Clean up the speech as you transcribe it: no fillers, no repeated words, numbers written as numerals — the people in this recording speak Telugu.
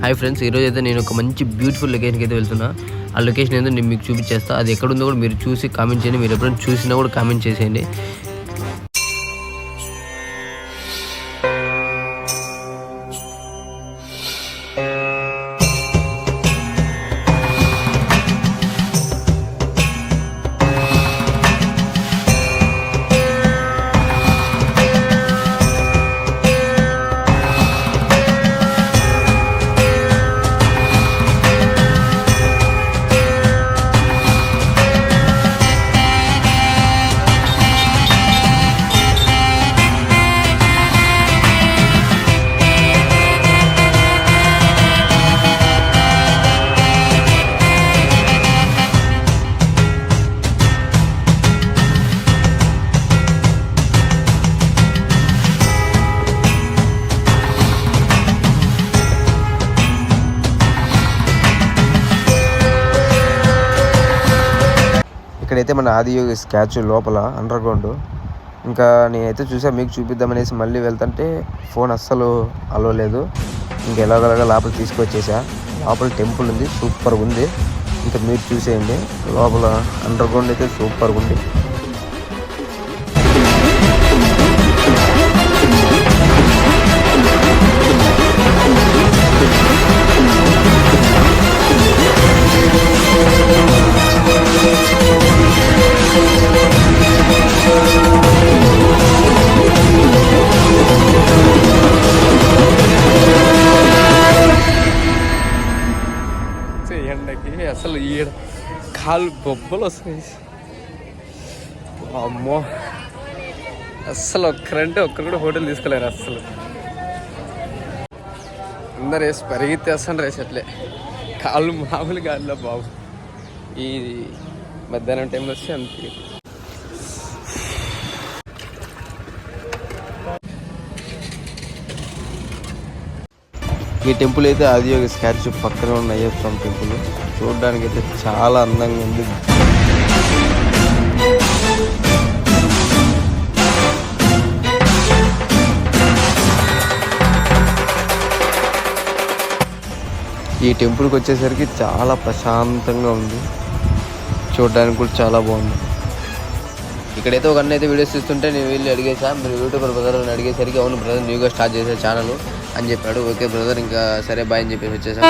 హాయ్ ఫ్రెండ్స్, ఈరోజు అయితే నేను ఒక మంచి బ్యూటిఫుల్ లొకేషన్కి అయితే వెళ్తున్నా. ఆ లొకేషన్ ఏదో నేను మీకు చూపించేస్తా. అది ఎక్కడుందో కూడా మీరు చూసి కామెంట్ చేయండి. మీరు ఎప్పుడైనా చూసినా కూడా కామెంట్ చేసేయండి. ఇక్కడైతే మన ఆదియోగి స్టాచ్యూ లోపల అండర్ గ్రౌండ్. ఇంకా నేనైతే చూసా, మీకు చూపిద్దామనేసి మళ్ళీ వెళ్తుంటే ఫోన్ అస్సలు అలో లేదు. ఇంకా ఎలాగలాగా లోపల తీసుకొచ్చేసా. లోపల టెంపుల్ ఉంది, సూపర్గా ఉంది. ఇంకా మీరు చూసేయండి. లోపల అండర్ గ్రౌండ్ అయితే సూపర్గా ఉంది. ఎండకి అసలు ఈడ కాళ్ళు బొబ్బలు వస్తాయి. అమ్మో, అస్సలు ఒక్కరంటే ఒక్కరు కూడా హోటల్ తీసుకోలేరు. అస్సలు అందరు వేసి పరిగెత్తేస్తాను రేసి అట్లే. కాళ్ళు మామూలు కాళ్ళ బాబు. ఈ మధ్యాహ్నం టైంలో వస్తే అంతే. ఈ టెంపుల్ అయితే ఆదియోగి స్టాచ్యూ పక్కన ఉన్న అయ్యప్ప స్వామి టెంపుల్. చూడడానికి అయితే చాలా అందంగా ఉంది. ఈ టెంపుల్కి వచ్చేసరికి చాలా ప్రశాంతంగా ఉంది. చూడడానికి కూడా చాలా బాగుంది. ఇక్కడైతే ఒక అన్న అయితే వీడియోస్ చూస్తుంటే నేను వెళ్ళి అడిగేసా, మీరు యూట్యూబర్ బ్రదర్ అని అడిగేసరికి అవును బ్రదర్ న్యూగా స్టార్ట్ చేసే ఛానల్ అని చెప్పాడు. ఓకే బ్రదర్, ఇంకా సరే బాయ్ అని చెప్పేసి వచ్చేసా.